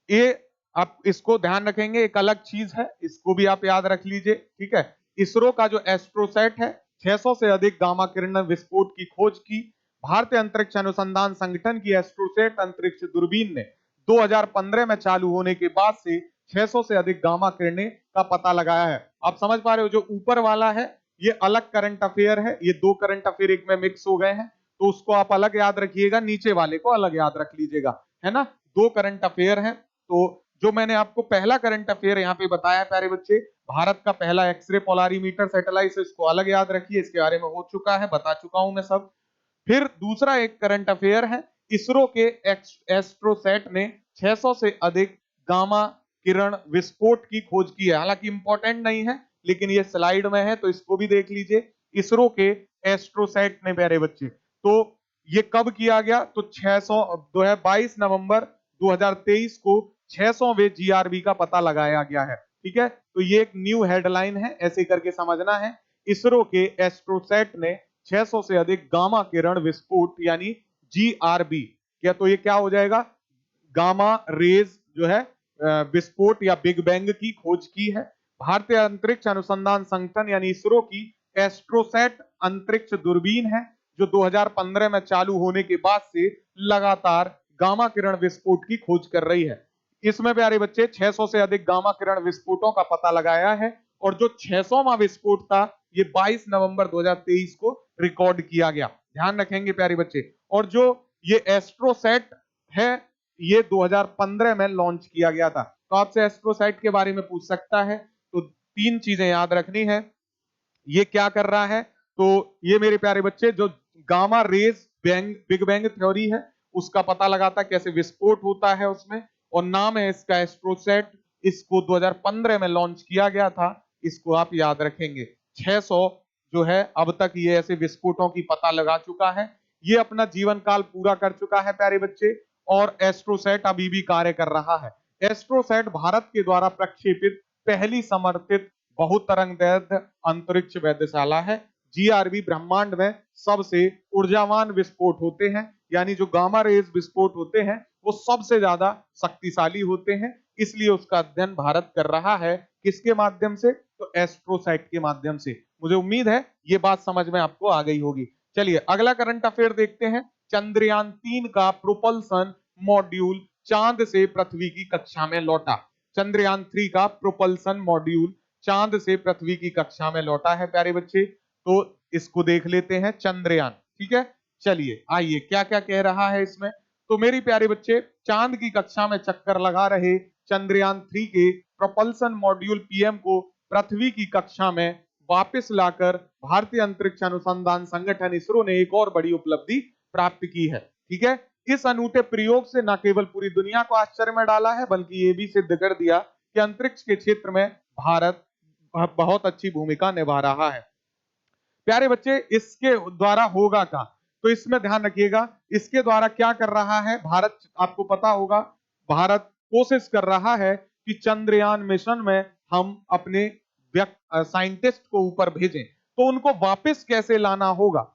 ये आप इसको ध्यान रखेंगे, एक अलग चीज है, इसको भी आप याद रख लीजिए, ठीक है। इसरो का जो एस्ट्रोसैट है 600 से अधिक गामा किरण विस्फोट की खोज की। भारतीय अंतरिक्ष अनुसंधान संगठन की एस्ट्रोसैट अंतरिक्ष दूरबीन ने 2015 में चालू होने के बाद से 600 से अधिक गामा किरणें का पता लगाया है। आप समझ पा रहे हो, जो ऊपर वाला है ये अलग करंट अफेयर है, ये 2 करंट अफेयर एक में मिक्स हो गए हैं, तो उसको आप अलग याद रखिएगा, नीचे वाले को अलग याद रख लीजिएगा, है ना। 2 करंट अफेयर हैं। तो जो मैंने आपको पहला करंट अफेयर यहाँ पे बताया प्यारे बच्चे, भारत का पहला एक्सरे पोलारीमीटर सैटेलाइट, इसको अलग याद रखिए, इसके बारे में हो चुका है, बता चुका हूं मैं सब। फिर दूसरा एक करंट अफेयर है, इसरो के एस्ट्रोसैट ने 600 से अधिक गामा किरण विस्फोट की खोज की है। हालांकि इंपॉर्टेंट नहीं है, लेकिन ये स्लाइड में है तो इसको भी देख लीजिए। इसरो के एस्ट्रोसैट ने प्यारे बच्चे, तो ये कब किया गया? तो 22 नवंबर 2023 को 600वें जीआरबी का पता लगाया गया है, ठीक है। तो ये एक न्यू हेडलाइन है, ऐसे करके समझना है। इसरो के एस्ट्रोसैट ने 600 से अधिक गामा किरण विस्फोट यानी जीआरबी, क्या तो ये क्या हो जाएगा? गामा रेज जो है विस्फोट या बिग बैंग की खोज की है। भारतीय अंतरिक्ष अनुसंधान संगठन यानी इसरो की एस्ट्रोसैट अंतरिक्ष दूरबीन है, जो 2015 में चालू होने के बाद से लगातार गामा किरण विस्फोट की खोज कर रही है। इसमें प्यारे बच्चे 600 से अधिक गामा किरण विस्फोटों का पता लगाया है। और जो 600वां विस्फोट था ये 22 नवंबर 2023 को रिकॉर्ड किया गया। ध्यान रखेंगे प्यारे बच्चे। और जो ये एस्ट्रोसैट है ये 2015 में लॉन्च किया गया था। तो आपसे एस्ट्रोसैट के बारे में पूछ सकता है, तो 3 चीजें याद रखनी है। ये क्या कर रहा है? तो ये मेरे प्यारे बच्चे जो gamma rays big bang theory है उसका पता लगाता, कैसे विस्फोट होता है उसमें, और नाम है इसका एस्ट्रोसैट। इसको 2015 में लॉन्च किया गया था, इसको आप याद रखेंगे। 600 जो है अब तक ये ऐसे विस्फोटों की पता लगा चुका है। ये अपना जीवन काल पूरा कर चुका है प्यारे बच्चे, और एस्ट्रोसैट अभी भी कार्य कर रहा है। एस्ट्रोसैट भारत के द्वारा प्रक्षेपित पहली समर्पित बहुतरंगदैर्ध्य अंतरिक्ष वेधशाला है। जीआरबी ब्रह्मांड में सबसे ऊर्जावान विस्फोट होते हैं, यानी जो गामा रेज विस्फोट होते हैं वो सबसे ज्यादा शक्तिशाली होते हैं, इसलिए उसका अध्ययन भारत कर रहा है। किसके माध्यम से? तो एस्ट्रोसैट के माध्यम से। मुझे उम्मीद है ये बात समझ में आपको आ गई होगी। चलिए अगला करंट अफेयर देखते हैं। चंद्रयान 3 का प्रोपल्सन मॉड्यूल चांद से पृथ्वी की कक्षा में लौटा। चंद्रयान 3 का प्रोपल्सन मॉड्यूल चांद से पृथ्वी की कक्षा में लौटा है प्यारे बच्चे। तो इसको देख लेते हैं, चंद्रयान, ठीक है। चलिए आइए क्या क्या कह रहा है इसमें। तो मेरी प्यारे बच्चे, चांद की कक्षा में चक्कर लगा रहे चंद्रयान 3 के प्रोपल्सन मॉड्यूल पीएम को पृथ्वी की कक्षा में वापस लाकर भारतीय अंतरिक्ष अनुसंधान संगठन इसरो ने एक और बड़ी उपलब्धि प्राप्त की है, ठीक है। इस अनूठे प्रयोग से न केवल पूरी दुनिया को आश्चर्य में डाला है, बल्कि ये भी सिद्ध कर दिया कि अंतरिक्ष के क्षेत्र में भारत बहुत अच्छी भूमिका निभा रहा है। प्यारे बच्चे, इसके द्वारा होगा क्या? तो इसमें ध्यान रखिएगा, इसके द्वारा क्या कर रहा है भारत, आपको पता होगा भारत कोशिश कर रहा है कि चंद्रयान मिशन में हम अपने साइंटिस्ट को ऊपर भेजें। तो उनको वापस कैसे लाना होगा?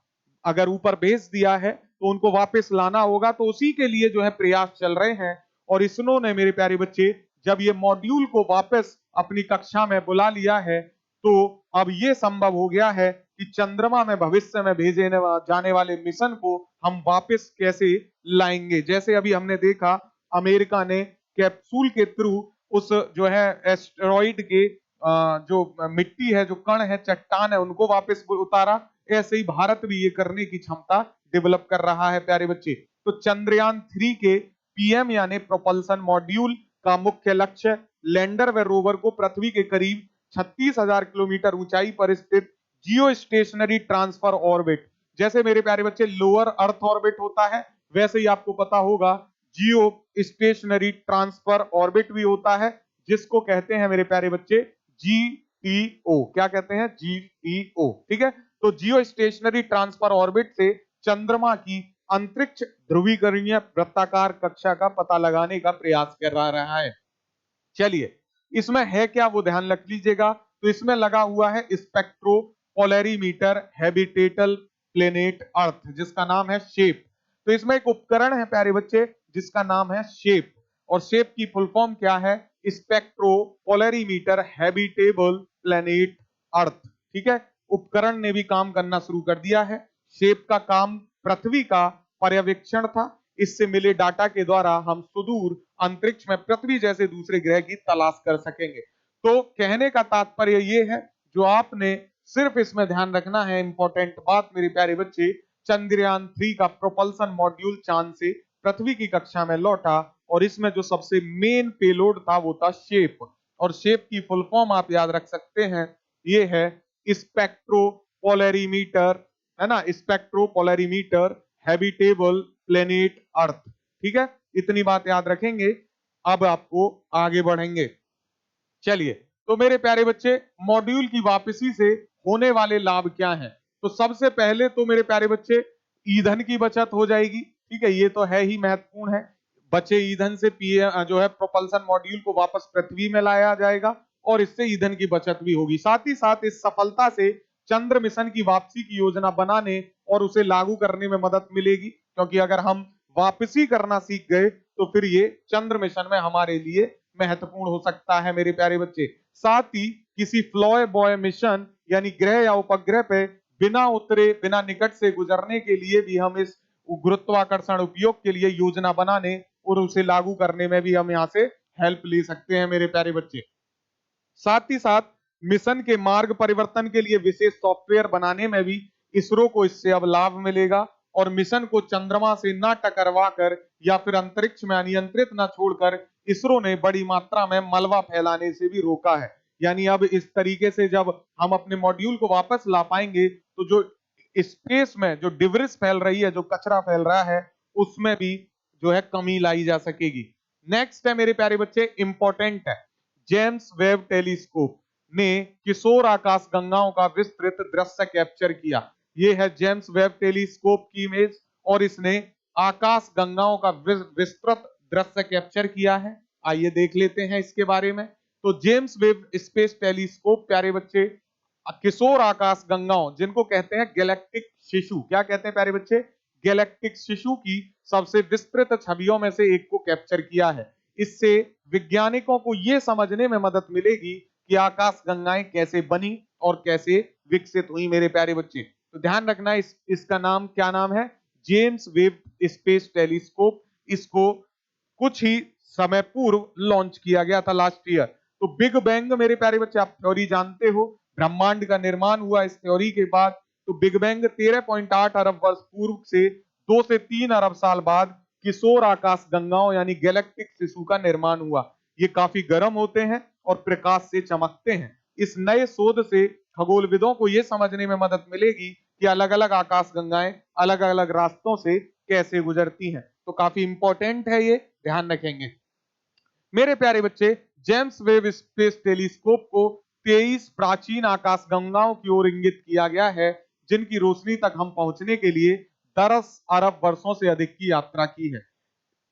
अगर ऊपर भेज दिया है तो उनको वापस लाना होगा, तो उसी के लिए जो है प्रयास चल रहे हैं। और इसरो ने मेरे प्यारे बच्चे जब ये मॉड्यूल को वापस अपनी कक्षा में बुला लिया है, तो अब ये संभव हो गया है कि चंद्रमा में भविष्य में भेजे जाने वाले मिशन को हम वापस कैसे लाएंगे। जैसे अभी हमने देखा अमेरिका ने कैप्सूल के थ्रू उस जो है एस्टेरॉइड के जो मिट्टी है, जो कण है, चट्टान है, उनको वापस उतारा। ऐसे ही भारत भी ये करने की क्षमता डेवलप कर रहा है प्यारे बच्चे। तो चंद्रयान 3 के पीएम यानी प्रोपल्सन मॉड्यूल का मुख्य लक्ष्य लैंडर व रोवर को पृथ्वी के करीब 36,000 किलोमीटर ऊंचाई पर स्थित जियो स्टेशनरी ट्रांसफर ऑर्बिट, जैसे मेरे प्यारे बच्चे लोअर अर्थ ऑर्बिट होता है, वैसे ही आपको पता होगा जियो स्टेशनरी ट्रांसफर ऑर्बिट भी होता है, जिसको कहते हैं मेरे प्यारे बच्चे जीटीओ। क्या कहते हैं? जीटीओ। ठीक है, तो जियो स्टेशनरी ट्रांसफर ऑर्बिट से चंद्रमा की अंतरिक्ष ध्रुवीकरणीय वृत्ताकार कक्षा का पता लगाने का प्रयास कर रहा है। चलिए, इसमें है क्या वो ध्यान रख लीजिएगा। तो इसमें लगा हुआ है स्पेक्ट्रो पोलैरीमीटर हैबिटेटल प्लेनेट अर्थ, जिसका नाम है शेप। तो इसमें एक उपकरण है प्यारे बच्चे जिसका नाम है शेप, और शेप की फुल फॉर्म क्या है? Spectro polarimeter habitable planet earth. ठीक है, उपकरण ने भी काम करना शुरू कर दिया है। शेप का काम पृथ्वी का पर्यवेक्षण था। इससे मिले डाटा के द्वारा हम सुदूर अंतरिक्ष में पृथ्वी जैसे दूसरे ग्रह की तलाश कर सकेंगे। तो कहने का तात्पर्य ये है, जो आपने सिर्फ इसमें ध्यान रखना है, इंपॉर्टेंट बात मेरे प्यारे बच्चे, चंद्रयान 3 का प्रोपल्सन मॉड्यूल चांद से पृथ्वी की कक्षा में लौटा, और इसमें जो सबसे मेन पेलोड था वो था शेप। और शेप की फुल फॉर्म आप याद रख सकते हैं, ये है स्पेक्ट्रो पोलैरीमीटर, है ना, spectro polarimeter habitable planet earth. ठीक है, इतनी बात याद रखेंगे। अब आपको आगे बढ़ेंगे। चलिए, तो मेरे प्यारे बच्चे, मॉड्यूल की वापसी से होने वाले लाभ क्या हैं? तो सबसे पहले तो मेरे प्यारे बच्चे ईंधन की बचत हो जाएगी। ठीक है, ये तो है ही महत्वपूर्ण है। बचे ईंधन से जो है प्रोपल्सन मॉड्यूल को वापस पृथ्वी में लाया जाएगा, और इससे ईंधन की बचत भी होगी। साथ ही साथ इस सफलता से चंद्र मिशन की वापसी की योजना बनाने और उसे लागू करने में मदद मिलेगी, क्योंकि अगर हम वापसी करना सीख गए तो फिर ये चंद्र मिशन में हमारे लिए महत्वपूर्ण हो सकता है मेरे प्यारे बच्चे। साथ ही किसी फ्लाय बॉय मिशन यानी ग्रह या उपग्रह पे बिना उतरे, बिना निकट से गुजरने के लिए भी हम इस गुरुत्वाकर्षण उपयोग के लिए योजना बनाने और उसे लागू करने में भी हम यहाँ से हेल्प ले सकते हैं मेरे प्यारे बच्चे। साथ ही साथ मिशन के मार्ग परिवर्तन के लिए विशेष सॉफ्टवेयर बनाने में भी इसरो को इससे अब लाभ मिलेगा, और मिशन को चंद्रमा से न टकरवा कर या फिर अंतरिक्ष में अनियंत्रित न छोड़कर इसरो ने बड़ी मात्रा में मलबा फैलाने से भी रोका है। यानी अब इस तरीके से जब हम अपने मॉड्यूल को वापस ला पाएंगे, तो जो स्पेस में जो डिब्रिस फैल रही है, जो कचरा फैल रहा है, उसमें भी जो है कमी लाई जा सकेगी। नेक्स्ट है मेरे प्यारे बच्चे, इंपॉर्टेंट है, जेम्स वेब टेलीस्कोप ने किशोर आकाश गंगाओं का विस्तृत दृश्य कैप्चर किया। यह है जेम्स वेब टेलीस्कोप की इमेज, और इसने आकाश गंगाओं का विस्तृत दृश्य कैप्चर किया है। आइए देख लेते हैं इसके बारे में। तो जेम्स वेब स्पेस टेलीस्कोप प्यारे बच्चे किशोर आकाश गंगाओं, जिनको कहते हैं गैलेक्टिक शिशु, क्या कहते हैं प्यारे बच्चे? गैलेक्टिक शिशु की सबसे विस्तृत छवियों में से एक को कैप्चर किया है। इससे वैज्ञानिकों को यह समझने में मदद मिलेगी कि आकाश गंगाएं कैसे बनी और कैसे विकसित हुई मेरे प्यारे बच्चे। तो ध्यान रखना, इसका नाम क्या नाम है? James Webb space telescope. इसको कुछ ही समय पूर्व लॉन्च किया गया था, लास्ट ईयर। तो बिग बैंग मेरे प्यारे बच्चे, आप थ्योरी जानते हो, ब्रह्मांड का निर्माण हुआ इस थ्योरी के बाद। तो बिग बैंग 13.8 अरब वर्ष पूर्व से 2 से 3 अरब साल बाद किशोर आकाश गंगाओं यानी गैलेक्टिक शिशु का निर्माण हुआ। ये काफी गर्म होते हैं और प्रकाश से चमकते हैं। इस नए शोध से खगोलविदों को यह समझने में मदद मिलेगी कि अलग अलग आकाश गंगाएं अलग अलग रास्तों से कैसे गुजरती हैं। तो काफी इंपॉर्टेंट है, ये ध्यान रखेंगे। मेरे प्यारे बच्चे, जेम्स वेब स्पेस टेलीस्कोप को 23 प्राचीन आकाशगंगाओं की ओर इंगित किया गया है, जिनकी रोशनी तक हम पहुंचने के लिए 10 अरब वर्षों से अधिक की यात्रा की है।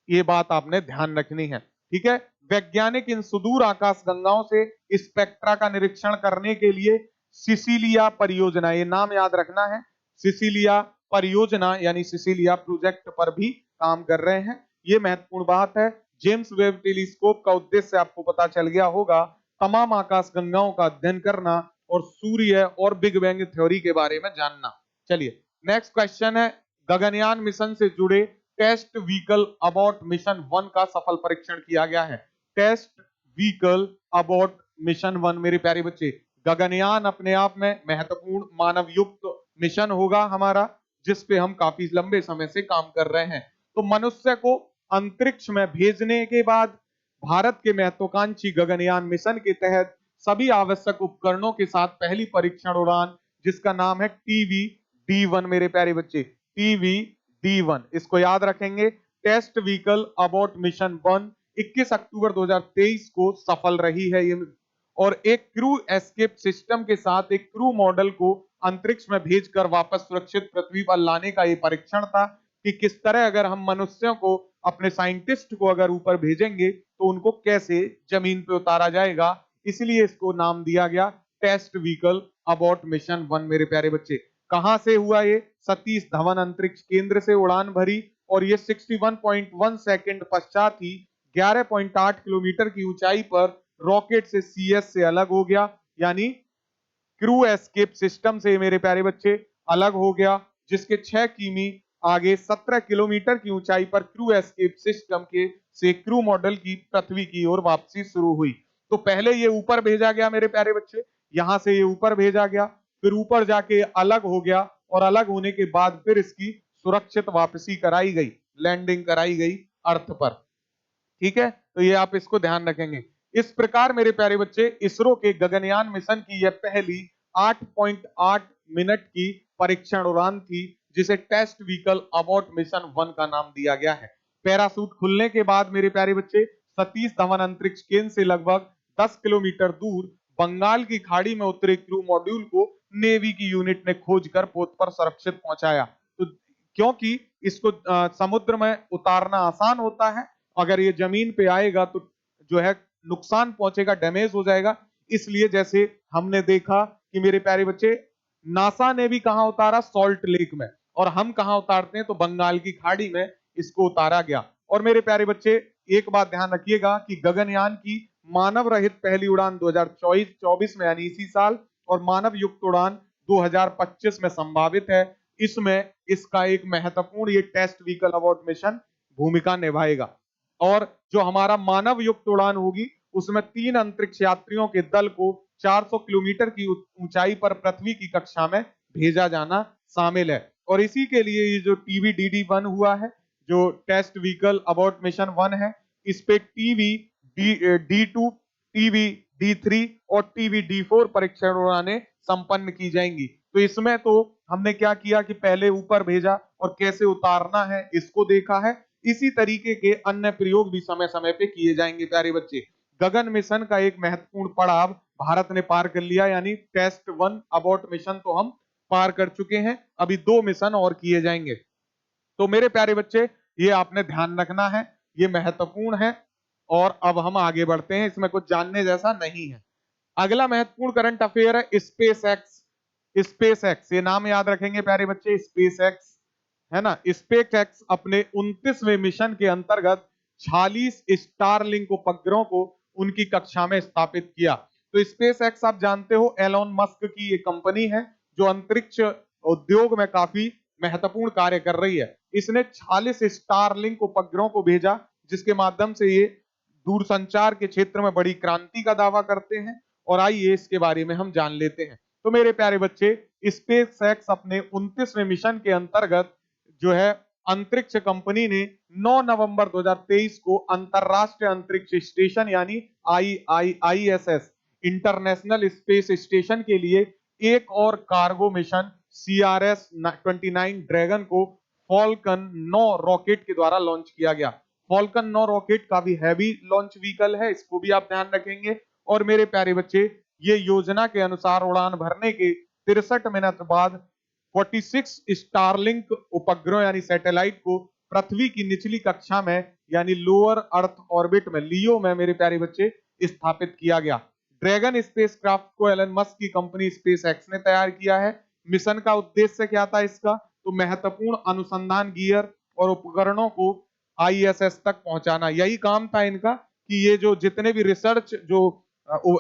ये बात आपने ध्यान रखनी है, ठीक है। वैज्ञानिक इन सुदूर आकाश गंगाओं से स्पेक्ट्रा का निरीक्षण करने के लिए सिसिलिया परियोजना, ये नाम याद रखना है, सिसिलिया परियोजना यानी सिसिलिया प्रोजेक्ट पर भी काम कर रहे हैं। ये महत्वपूर्ण बात है। जेम्स वेब टेलीस्कोप का उद्देश्य आपको पता चल गया होगा, तमाम आकाश गंगाओं का अध्ययन करना और सूर्य और बिग बैंग थ्योरी के बारे में जानना। चलिए नेक्स्ट क्वेश्चन है, गगनयान मिशन से जुड़े टेस्ट व्हीकल अबॉट मिशन 1 का सफल परीक्षण किया गया है। टेस्ट व्हीकल अबॉट मिशन 1 मेरे प्यारे बच्चे, गगनयान अपने आप में महत्वपूर्ण मानव युक्त मिशन होगा हमारा, जिस पे हम काफी लंबे समय से काम कर रहे हैं। तो मनुष्य को अंतरिक्ष में भेजने के बाद भारत के महत्वाकांक्षी गगनयान मिशन के तहत सभी आवश्यक उपकरणों के साथ पहली परीक्षण उड़ान, जिसका नाम है टीवी D1 मेरे प्यारे बच्चे, टीवी D1, इसको याद रखेंगे। टेस्ट व्हीकल अबॉट मिशन 1 21 अक्टूबर 2023 को सफल रही है ये, और एक क्रू एस्केप सिस्टम के साथ एक क्रू मॉडल को अंतरिक्ष में भेजकर वापस सुरक्षित पृथ्वी पर लाने का ये परीक्षण था कि किस तरह अगर हम मनुष्यों को, अपने साइंटिस्ट को अगर ऊपर भेजेंगे तो उनको कैसे जमीन पे उतारा जाएगा, इसलिए इसको नाम दिया गया टेस्ट व्हीकल अबॉट मिशन 1 मेरे प्यारे बच्चे। कहां से हुआ ये? सतीश धवन अंतरिक्ष केंद्र से उड़ान भरी और ये 61.1 सेकंड पश्चात ही 11.8 किलोमीटर की ऊंचाई पर रॉकेट से सीएस से अलग हो गया, यानी क्रू एस्केप सिस्टम से मेरे प्यारे बच्चे अलग हो गया, जिसके 6 किमी आगे 17 किलोमीटर की ऊंचाई पर क्रू एस्केप सिस्टम के से क्रू मॉडल की पृथ्वी की ओर वापसी शुरू हुई। तो पहले ये ऊपर भेजा गया मेरे प्यारे बच्चे, यहां से ये ऊपर भेजा गया, फिर ऊपर जाके अलग हो गया और अलग होने के बाद फिर इसकी सुरक्षित वापसी कराई गई, लैंडिंग कराई गई अर्थ पर, ठीक है। तो ये आप इसको ध्यान रखेंगे। इस प्रकार मेरे प्यारे बच्चे, इसरो के गगनयान मिशन की यह पहली 8.8 मिनट की परीक्षण उड़ान थी, जिसे टेस्ट व्हीकल अबॉट मिशन 1 का नाम दिया गया है। पैराशूट खुलने के बाद मेरे प्यारे बच्चे, सतीश धवन अंतरिक्ष केंद्र से लगभग 10 किलोमीटर दूर बंगाल की खाड़ी में उतरे क्रू मॉड्यूल को नेवी की यूनिट ने खोजकर पोत पर सुरक्षित पहुंचाया। तो क्योंकि इसको समुद्र में उतारना आसान होता है, अगर ये जमीन पे आएगा तो जो है नुकसान पहुंचेगा, डैमेज हो जाएगा, इसलिए जैसे हमने देखा कि मेरे प्यारे बच्चे, नासा ने भी कहां उतारा? सॉल्ट लेक में, और हम कहां उतारते हैं? तो बंगाल की खाड़ी में इसको उतारा गया। और मेरे प्यारे बच्चे, एक बात ध्यान रखिएगा कि गगनयान की मानव रहित पहली उड़ान 2024 में यानी इसी साल, और मानव युक्त उड़ान 2025 में संभावित है। इसमें इसका एक महत्वपूर्ण ये टेस्ट व्हीकल अबॉट मिशन भूमिका निभाएगा। और जो हमारा मानव युक्त उड़ान होगी, उसमें 3 अंतरिक्ष यात्रियों के दल को 400 किलोमीटर की ऊंचाई पर पृथ्वी की कक्षा में भेजा जाना शामिल है। और इसी के लिए ये जो टीवी DD1 हुआ है, जो टेस्ट व्हीकल अबॉट मिशन 1 है, इस पे टीवी D2, टीवी D3 और टीवी D4 परीक्षण उड़ानें संपन्न की जाएंगी। तो इसमें तो हमने क्या किया कि पहले ऊपर भेजा और कैसे उतारना है इसको देखा है। इसी तरीके के अन्य प्रयोग भी समय समय पे किए जाएंगे प्यारे बच्चे। गगन मिशन का एक महत्वपूर्ण पड़ाव भारत ने पार कर लिया, यानी टेस्ट 1 अबॉट मिशन तो हम पार कर चुके हैं, अभी 2 मिशन और किए जाएंगे। तो मेरे प्यारे बच्चे, ये आपने ध्यान रखना है, ये महत्वपूर्ण है। और अब हम आगे बढ़ते हैं, इसमें कुछ जानने जैसा नहीं है। अगला महत्वपूर्ण करंट अफेयर है स्पेस एक्स। स्पेस एक्स, ये नाम याद रखेंगे प्यारे बच्चे, स्पेस एक्स है ना। स्पेस एक्स अपने 29वें मिशन के अंतर्गत 46 स्टारलिंक उपग्रहों को उनकी कक्षा में स्थापित किया। तो स्पेस एक्स आप जानते हो एलोन मस्क की ये कंपनी है, जो अंतरिक्ष उद्योग में काफी महत्वपूर्ण कार्य कर रही है। इसने 46 स्टारलिंक उपग्रहों को भेजा, जिसके माध्यम से ये दूरसंचार के क्षेत्र में बड़ी क्रांति का दावा करते हैं। और आइए इसके बारे में हम जान लेते हैं। तो मेरे प्यारे बच्चे, स्पेस एक्स अपने 29वें मिशन के अंतर्गत जो है अंतरिक्ष कंपनी ने 9 नवंबर 2023 को अंतरराष्ट्रीय अंतरिक्ष स्टेशन यानी ISS इंटरनेशनल स्पेस स्टेशन के लिए एक और कार्गो मिशन CRS-29 ड्रैगन को फॉल्कन 9 रॉकेट के द्वारा लॉन्च किया गया। फॉल्कन 9 रॉकेट काफी हैवी लॉन्च व्हीकल है, इसको भी आप ध्यान रखेंगे। और मेरे प्यारे बच्चे, ये योजना के अनुसार उड़ान भरने के 63 मिनट बाद 46 स्टारलिंक उपग्रह यानी सैटेलाइट को पृथ्वी की निचली कक्षा में यानी लोअर अर्थ ऑर्बिट में, लियो में मेरे प्यारे बच्चे स्थापित किया गया। ड्रैगन स्पेसक्राफ्ट को एलन मस्क की कंपनी स्पेस एक्स ने तैयार किया है। मिशन का उद्देश्य क्या था इसका? तो महत्वपूर्ण अनुसंधान गियर और उपकरणों को आईएसएस तक पहुंचाना, यही काम था इनका कि ये जो जितने भी रिसर्च जो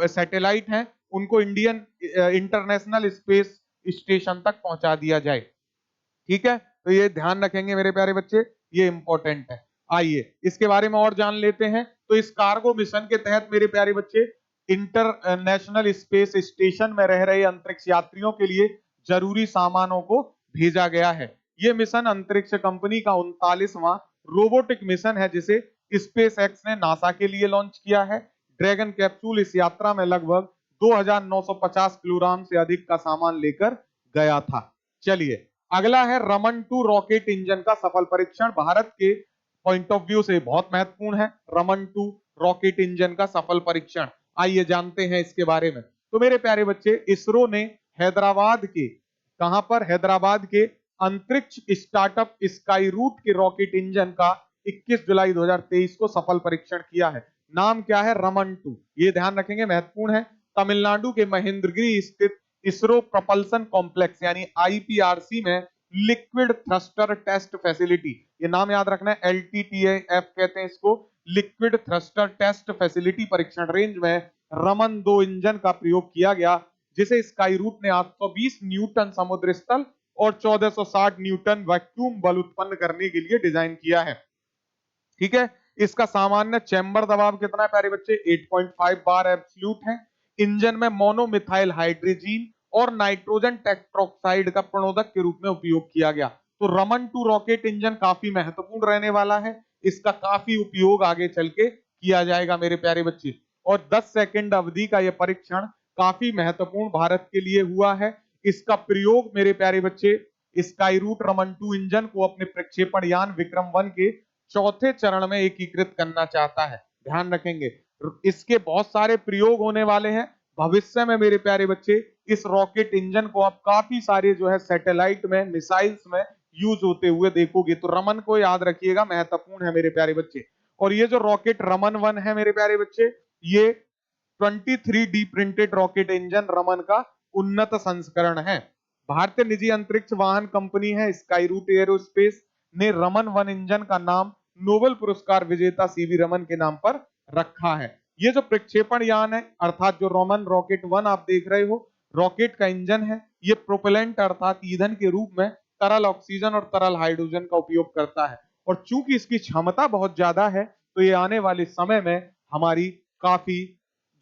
सैटेलाइट हैं उनको इंडियन इंटरनेशनल स्पेस स्टेशन तक पहुंचा दिया जाए। ठीक है, तो ये ध्यान रखेंगे मेरे प्यारे बच्चे, ये इंपॉर्टेंट है। आइए इसके बारे में और जान लेते हैं। तो इस कार्गो मिशन के तहत मेरे प्यारे बच्चे इंटरनेशनल स्पेस स्टेशन में रह रहे अंतरिक्ष यात्रियों के लिए जरूरी सामानों को भेजा गया है। ये मिशन अंतरिक्ष कंपनी का 39वां रोबोटिक मिशन है जिसे स्पेस एक्स ने नासा के लिए लॉन्च किया है। ड्रैगन कैप्सूल इस यात्रा में लगभग 2950 किलोग्राम से अधिक का सामान लेकर गया था। चलिए अगला है रमन 2 रॉकेट इंजन का सफल परीक्षण। भारत के पॉइंट ऑफ व्यू से बहुत महत्वपूर्ण है रमन 2 रॉकेट इंजन का सफल परीक्षण। आइए जानते हैं इसके बारे में। तो मेरे प्यारे बच्चे, इसरो ने हैदराबाद के, कहां पर? हैदराबाद के अंतरिक्ष स्टार्टअप स्काई रूट के रॉकेट इंजन का 21 जुलाई 2023 को सफल परीक्षण किया है। नाम क्या है? रमन 2। ये ध्यान रखेंगे, महत्वपूर्ण है। तमिलनाडु के महेंद्रगिरी स्थित इसरो प्रपल्सन कॉम्प्लेक्स यानी आईपीआरसी में लिक्विड थ्रस्टर टेस्ट फैसिलिटी, ये नाम याद रखना है, एलटीटीएफ कहते हैं इसको, लिक्विड थ्रस्टर टेस्ट फैसिलिटी परीक्षण रेंज में रमन 2 इंजन का प्रयोग किया गया, जिसे स्काई रूट ने 820 न्यूटन समुद्र स्थल और 1460 न्यूटन वैक्यूम बल उत्पन्न करने के लिए डिजाइन किया है। ठीक है, इसका सामान्य चैम्बर दबाव कितना है प्यारे बच्चे? 8.5 बार एब्सोल्यूट है। इंजन में मोनोमिथाइल हाइड्रोजन और नाइट्रोजन टेट्रोक्साइड का प्रणोदक के रूप में उपयोग किया गया। तो रमन 2 रॉकेट इंजन काफी महत्वपूर्ण रहने वाला है, इसका काफी उपयोग आगे चल के किया जाएगा मेरे प्यारे बच्चे। और 10 सेकंड अवधि का यह परीक्षण काफी महत्वपूर्ण भारत के लिए हुआ है। इसका प्रयोग मेरे प्यारे बच्चे स्काई रूट रमन 2 इंजन को अपने प्रक्षेपण यान विक्रम 1 के चौथे चरण में एकीकृत करना चाहता है। ध्यान रखेंगे, इसके बहुत सारे प्रयोग होने वाले हैं भविष्य में मेरे प्यारे बच्चे। इस रॉकेट इंजन को आप काफी सारे जो है सैटेलाइट में, मिसाइल्स में यूज होते हुए देखोगे। तो रमन को याद रखिएगा, महत्वपूर्ण है मेरे प्यारे बच्चे। और ये जो रॉकेट रमन 1 है मेरे प्यारे बच्चे, ये 23D printed rocket engine Raman का उन्नत संस्करण है। भारतीय निजी अंतरिक्ष वाहन कंपनी है स्काई रूट एरोस्पेस ने रमन 1 इंजन का नाम नोबेल पुरस्कार विजेता सीवी रमन के नाम पर रखा है। ये जो प्रक्षेपण यान है, अर्थात जो रमन रॉकेट 1 आप देख रहे हो, रॉकेट का इंजन है, ये प्रोपेलेंट अर्थात ईंधन के रूप में तरल ऑक्सीजन और तरल हाइड्रोजन का उपयोग करता है। और चूंकि इसकी क्षमता बहुत ज्यादा है, तो ये आने वाले समय में हमारी काफी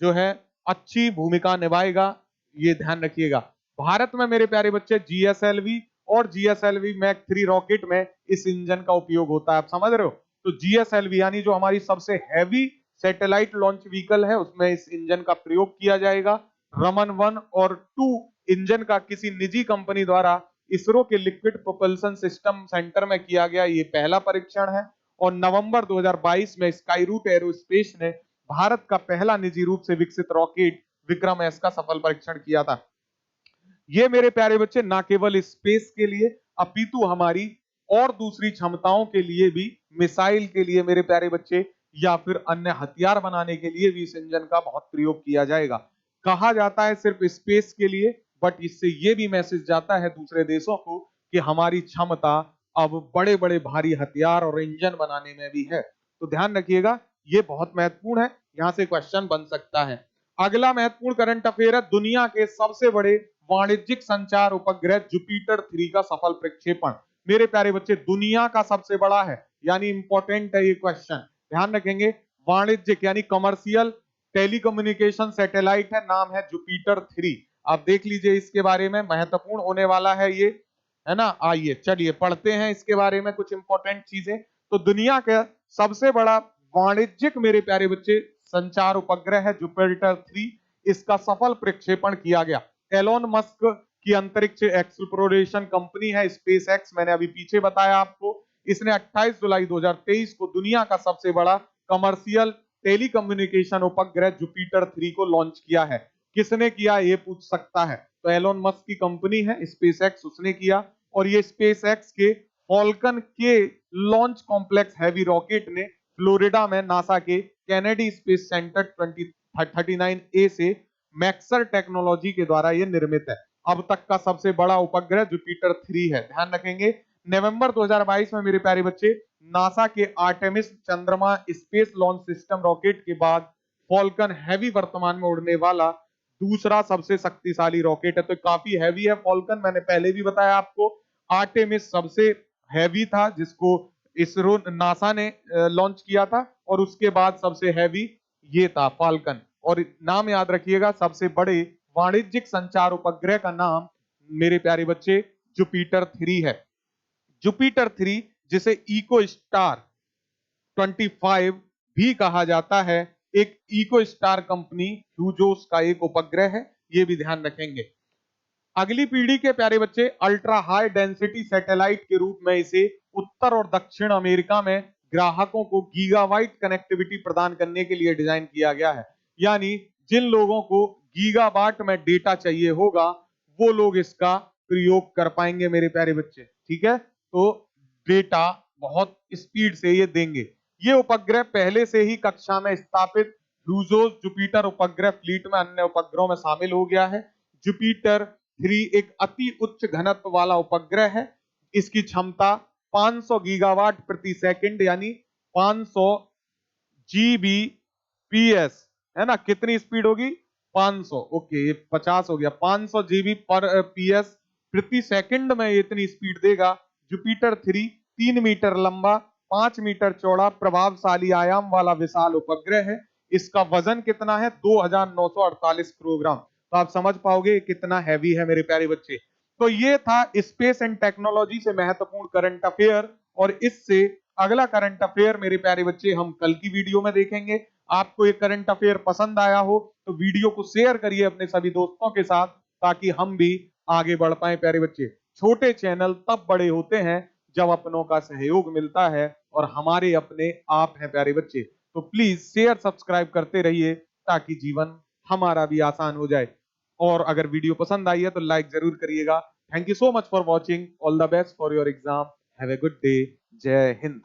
जो है अच्छी भूमिका निभाएगा, ये ध्यान रखिएगा। भारत में मेरे प्यारे बच्चे जीएसएलवी और जीएसएलवी मैक 3 रॉकेट में इस इंजन का उपयोग होता है, आप समझ रहे हो। तो जीएसएलवी यानी जो हमारी सबसे हैवी सैटेलाइट लॉन्च व्हीकल है, उसमें इस इंजन का प्रयोग किया जाएगा। रमन 1 और 2 इंजन का किसी निजी कंपनी द्वारा इसरो के लिक्विड प्रोपल्सन सिस्टम सेंटर में किया गया ये पहला परीक्षण है। और नवंबर 2022 में स्काई रूट एरोस्पेस ने भारत का पहला निजी रूप से विकसित रॉकेट विक्रम एस का सफल परीक्षण किया था। ये मेरे प्यारे बच्चे ना केवल स्पेस के लिए अपितु हमारी और दूसरी क्षमताओं के लिए भी, मिसाइल के लिए मेरे प्यारे बच्चे, या फिर अन्य हथियार बनाने के लिए भी इस इंजन का बहुत प्रयोग किया जाएगा। कहा जाता है सिर्फ स्पेस के लिए, बट इससे ये भी मैसेज जाता है दूसरे देशों को कि हमारी क्षमता अब बड़े बड़े भारी हथियार और इंजन बनाने में भी है। तो ध्यान रखिएगा, ये बहुत महत्वपूर्ण है, यहां से क्वेश्चन बन सकता है। अगला महत्वपूर्ण करंट अफेयर है, दुनिया के सबसे बड़े वाणिज्यिक संचार उपग्रह जुपिटर 3 का सफल प्रक्षेपण। मेरे प्यारे बच्चे, दुनिया का सबसे बड़ा है, यानी इंपॉर्टेंट है ये क्वेश्चन, ध्यान रखेंगे। वाणिज्यिक यानी कमर्शियल टेलीकम्युनिकेशन सैटेलाइट है, नाम है जुपिटर 3। आप देख लीजिए इसके बारे में, महत्वपूर्ण होने वाला है ये, है ना। आइए चलिए पढ़ते हैं इसके बारे में कुछ इंपॉर्टेंट चीजें। तो दुनिया का सबसे बड़ा वाणिज्यिक मेरे प्यारे बच्चे संचार उपग्रह है जुपिटर 3, इसका सफल प्रक्षेपण किया गया। एलोन मस्क की अंतरिक्ष एक्सप्लोरेशन कंपनी है स्पेस एक्स, मैंने अभी पीछे बताया आपको। इसने 28 जुलाई 2023 को दुनिया का सबसे बड़ा कमर्शियल टेलीकम्युनिकेशन उपग्रह जुपिटर 3 को लॉन्च किया है। किसने किया ये पूछ सकता है, तो एलोन मस्क की कंपनी है स्पेस एक्स, उसने किया। और ये स्पेस एक्स के फॉल्कन के लॉन्च कॉम्प्लेक्स हैवी रॉकेट ने फ्लोरिडा में नासा के कैनेडी स्पेस सेंटर 2039 ए से मैक्सर टेक्नोलॉजी के द्वारा यह निर्मित है। अब तक का सबसे बड़ा उपग्रह जुपिटर 3 है, ध्यान रखेंगे। नवंबर 2022 में मेरे प्यारे बच्चे नासा के आर्टेमिस चंद्रमा स्पेस लॉन्च सिस्टम रॉकेट के बाद फॉल्कन हैवी वर्तमान में उड़ने वाला दूसरा सबसे शक्तिशाली रॉकेट है। तो काफी हैवी है फॉल्कन, मैंने पहले भी बताया आपको। आर्टेमिस सबसे हैवी था जिसको इसरो नासा ने लॉन्च किया था, और उसके बाद सबसे हैवी ये था फाल्कन। और नाम याद रखिएगा, सबसे बड़े वाणिज्यिक संचार उपग्रह का नाम मेरे प्यारे बच्चे जुपिटर 3 है। जुपिटर 3 जिसे इको स्टार 25 भी कहा जाता है, एक इको स्टार कंपनी ह्यूजोस का एक उपग्रह है, ये भी ध्यान रखेंगे। अगली पीढ़ी के प्यारे बच्चे अल्ट्रा हाई डेंसिटी सैटेलाइट के रूप में इसे उत्तर और दक्षिण अमेरिका में ग्राहकों को गीगाबाइट कनेक्टिविटी प्रदान करने के लिए डिजाइन किया गया है। यानी जिन लोगों को गीगाबाइट में डेटा चाहिए होगा वो लोग इसका प्रयोग कर पाएंगे मेरे प्यारे बच्चे, ठीक है। तो डेटा बहुत स्पीड से ये देंगे। ये उपग्रह पहले से ही कक्षा में स्थापित यूजोस जुपिटर उपग्रह फ्लीट में अन्य उपग्रहों में शामिल हो गया है। जुपिटर 3 एक अति उच्च घनत्व वाला उपग्रह है। इसकी क्षमता 500 गीगावाट प्रति सेकंड यानी 500 जीबीपीएस है ना, कितनी स्पीड होगी 500, ओके ये 50 हो गया, 500 जीबी पर पीएस प्रति सेकंड में इतनी स्पीड देगा। जुपिटर 3 3 मीटर लंबा 5 मीटर चौड़ा प्रभावशाली आयाम वाला विशाल उपग्रह है। इसका वजन कितना है 2948 किलोग्राम। तो आप समझ पाओगे कितना हैवी है मेरे प्यारे बच्चे। तो ये था स्पेस एंड टेक्नोलॉजी से महत्वपूर्ण करंट अफेयर, और इससे अगला करंट अफेयर मेरे प्यारे बच्चे हम कल की वीडियो में देखेंगे। आपको ये करंट अफेयर पसंद आया हो तो वीडियो को शेयर करिए अपने सभी दोस्तों के साथ, ताकि हम भी आगे बढ़ पाए प्यारे बच्चे। छोटे चैनल तब बड़े होते हैं जब अपनों का सहयोग मिलता है, और हमारे अपने आप हैं प्यारे बच्चे। तो प्लीज शेयर सब्सक्राइब करते रहिए ताकि जीवन हमारा भी आसान हो जाए। और अगर वीडियो पसंद आई है तो लाइक जरूर करिएगा। Thank you so much for watching, all the best for your exam, have a good day, जय हिंद।